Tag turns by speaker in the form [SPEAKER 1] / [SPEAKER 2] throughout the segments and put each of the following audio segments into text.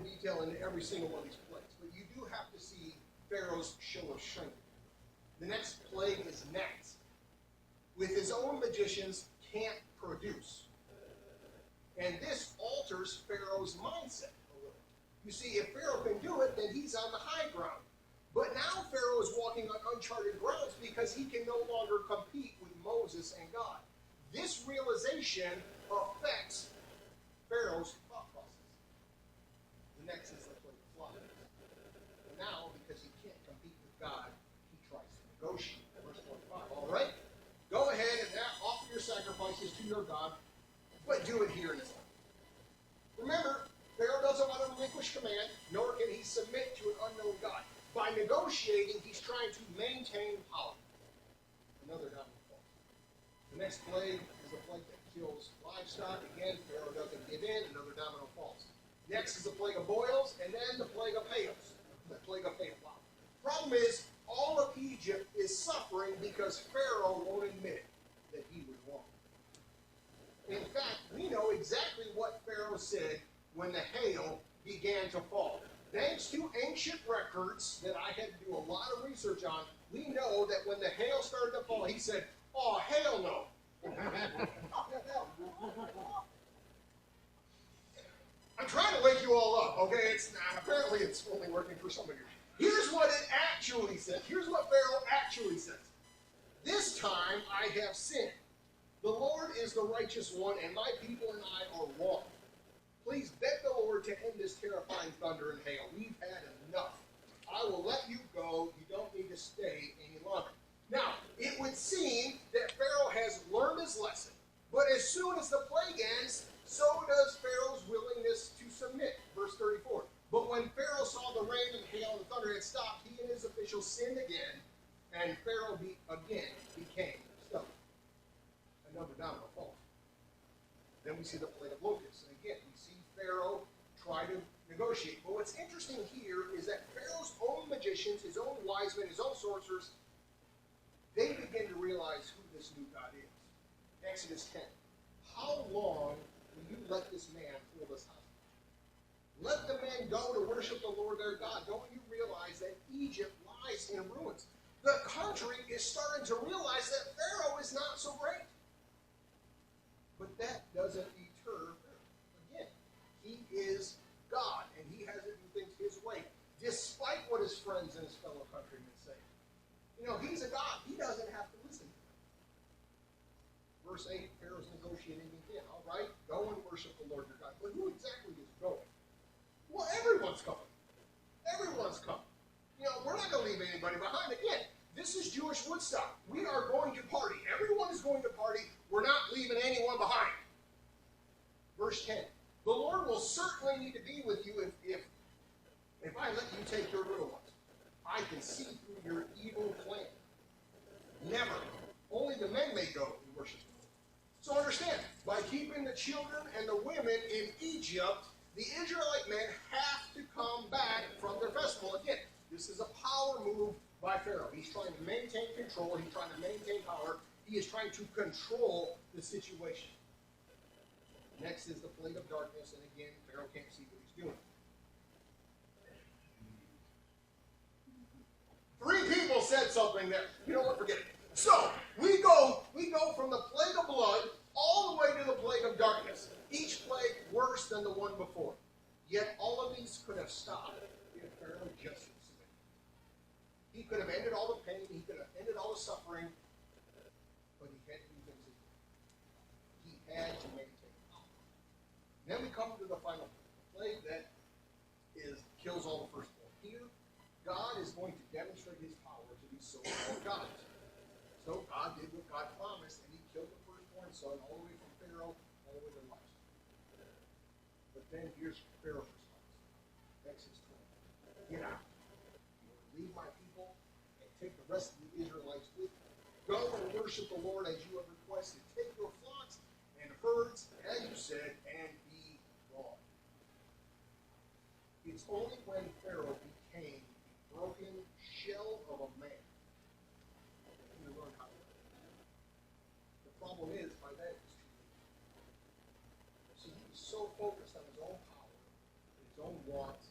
[SPEAKER 1] in detail into every single one of these plagues, but you do have to see Pharaoh's show of strength. The next plague is gnats. With his own magicians, can't produce. And this alters Pharaoh's mindset a little. You see, if Pharaoh can do it, then he's on the high ground. But now Pharaoh is walking on uncharted grounds because he can no longer compete with Moses and God. This realization affects Pharaoh's thought process. The next is the plague of flies. And now, because he can't compete with God, he tries to negotiate. Verse 25. All right, go ahead and offer your sacrifices to your God, but do it here in his land. Remember, Pharaoh doesn't want to relinquish command, nor can he submit to an unknown God. By negotiating, he's trying to maintain power. Another domino falls. The next plague is a plague that kills livestock. Again, Pharaoh doesn't give in. Another domino falls. Next is the plague of boils, and then the plague of hails. The plague of hail. Wow. Problem is, all of Egypt is suffering because Pharaoh won't admit that he was wrong. In fact, we know exactly what Pharaoh said when the hail began to fall. Thanks to ancient records that I had to do a lot of research on, we know that when the hail started to fall, he said, "Oh, hell no." I'm trying to wake you all up, okay? Apparently it's only working for some of you. Here's what it actually says. Here's what Pharaoh actually says. This time I have sinned. The Lord is the righteous one, and my people and I are wrong. Please beg the Lord to end this terrifying thunder and hail. We've had enough. I will let you go. You don't need to stay any longer. Now, it would seem that Pharaoh has learned his lesson, but as soon as the plague ends, so does Pharaoh's willingness to submit. Verse 34. But when Pharaoh saw the rain and hail and the thunder had stopped, he and his officials sinned again, and Pharaoh again became stubborn. Another domino falls. Then we see the plague of locusts. And again, we see Pharaoh try to negotiate. But what's interesting here is that Pharaoh's own magicians, his own wise men, his own sorcerers, they begin to realize who this new God is. Exodus 10. How long will you let this man hold us hostage? Let the men go to worship the Lord their God. Don't you realize that Egypt lies in ruins? The country is starting to realize that Pharaoh is not so great. But that doesn't deter Pharaoh. Again, he is God, and he has to do things his way, despite what his friends and his fellow countrymen say. You know, he's a God. He doesn't have to listen to them. Verse 8, Pharaoh's negotiating again. All right, go and worship the Lord your God. But who exactly is going? Well, everyone's coming. Everyone's coming. You know, we're not going to leave anybody behind. Again, this is Jewish Woodstock. We are going to party. Everyone is going to party. We're not leaving anyone behind. Verse 10. The Lord will certainly need to be with you if I let you take your little ones. I can see through your evil plan. Never. Only the men may go and worship the Lord. So understand, by keeping the children and the women in Egypt, the Israelite men have to come back from their festival. Again, this is a power move by Pharaoh. He's trying to maintain control. He's trying to maintain power. He is trying to control the situation. Next is the plague of darkness, and again, Pharaoh can't see what he's doing. 3 people said something there. You know what? Forget it. So we go from the plague of blood all the way to the plague of darkness. Each plague worse than the one before. Yet all of these could have stopped if Pharaoh just submitted. He could have ended all the pain. He could have ended all the suffering. But he had to do things his way. He had to maintain power. Then we come to the final plague that kills all the firstborn. Here, God is going to demonstrate his power to be so called God. So God did what God promised, and he killed the firstborn son all the way from Pharaoh all the way to livestock. But then here's Pharaoh's response. Exodus 20. Get out. You want to leave my people and take the rest of the Israelites with you. Go and worship the Lord as you have requested. Take your flocks and herds, as you said, and be gone. It's only when Pharaoh became a broken shell of a man that he learned how to live. The problem is, by then, it was too late. See, he was so focused on his own power, his own wants,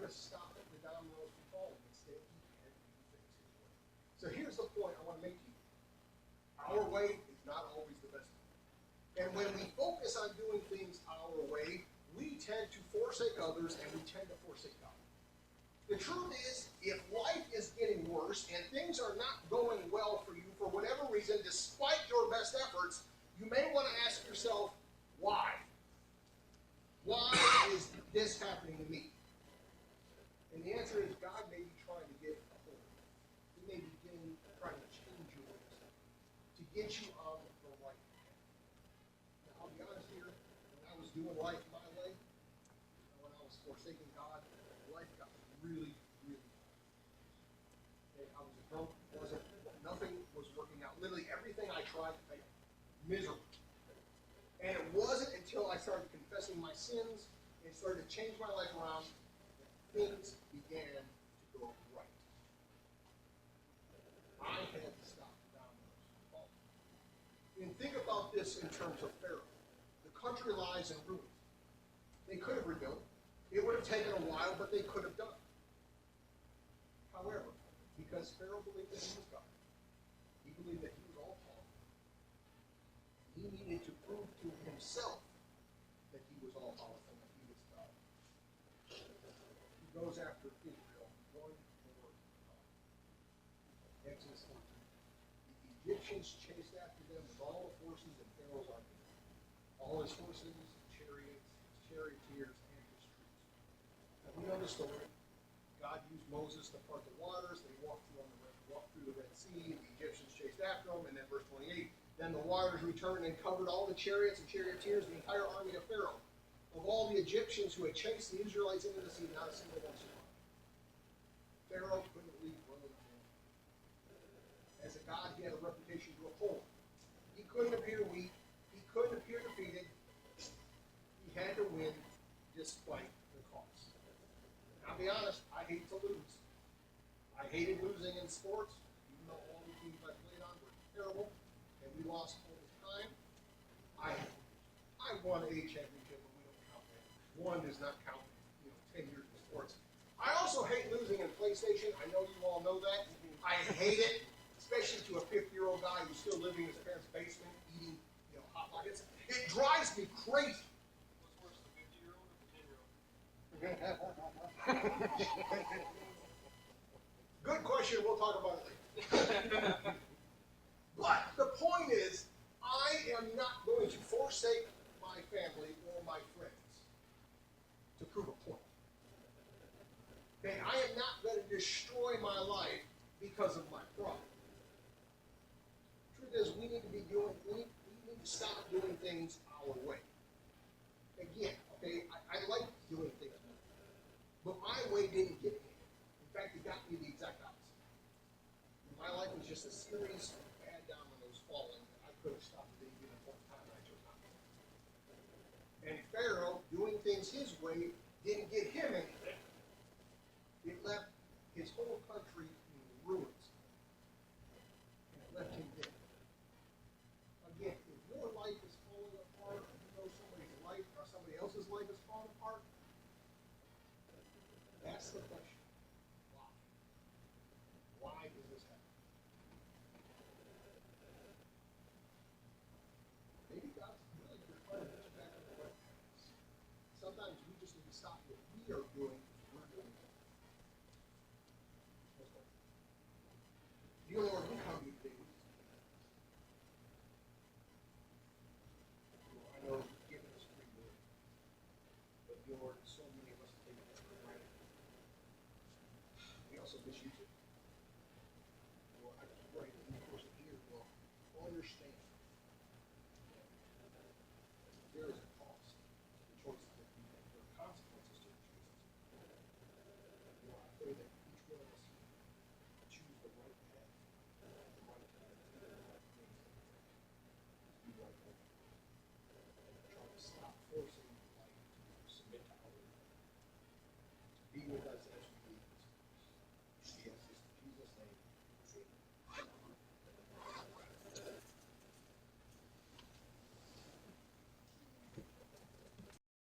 [SPEAKER 1] going to stop the dominoes from falling. Instead, he had to do things his way. So here's the point I want to make to you. Our way is not always the best way. And when we focus on doing things our way, we tend to forsake others and we tend to forsake God. The truth is, if life is getting worse and things are not going well for you for whatever reason, despite your best efforts, you may want to ask yourself, why? Why is this happening to me? And the answer is God may be trying to get a hold of you. He may be trying to change your ways to get you on the right path. Now, I'll be honest here, when I was doing life my way, when I was forsaking God, life got really, really hard. Okay, I was a drunk, nothing was working out. Literally everything I tried failed. Miserable. And it wasn't until I started confessing my sins and started to change my life around that things began to go right. I had to stop the dominoes from falling. And think about this in terms of Pharaoh. The country lies in ruins. They could have rebuilt. It would have taken a while, but they could have done it. However, because Pharaoh believed that he was God, he believed that he was all powerful. He needed to prove to himself that he was all powerful, that he was God. He goes after Israel one more time. Exodus 14. The Egyptians chased after them with all the forces of Pharaoh's army. All his horses, his chariots, his charioteers, and his troops. Now we know the story. God used Moses to part the waters. They walked through the Red Sea. The Egyptians chased after them. And then verse 28, then the waters returned and covered all the chariots and charioteers, the entire army of Pharaoh. Of all the Egyptians who had chased the Israelites into the sea, not a single one survived. Pharaoh couldn't leave one of them. As a god, he had a reputation to uphold. He couldn't appear weak. He couldn't appear defeated. He had to win despite the cost. I'll be honest, I hate to lose. I hated losing in sports, even though all the teams I played on were terrible, and we lost all the time. I won a championship, but we don't count that. One does not count, 10 years in sports. I also hate losing in PlayStation. I know you all know that. I hate it, especially to a 50-year-old guy who's still living in his parents' basement, eating, Hot Pockets. It drives me crazy.
[SPEAKER 2] What's worse, the 50-year-old or the 10-year-old?
[SPEAKER 1] Good question. We'll talk about it later. But the point is, I am not going to forsake my family or my friends to prove a point. Okay, I am not going to destroy my life because of my pride. The truth is, we need to stop doing things our way. Again, okay, I like doing things my way, but my way didn't get me. In fact, it got me the exact opposite. My life was just a series of bad dominoes falling that I could have stopped at any given point in time, and I chose not to. And Pharaoh, doing things his way, didn't get him any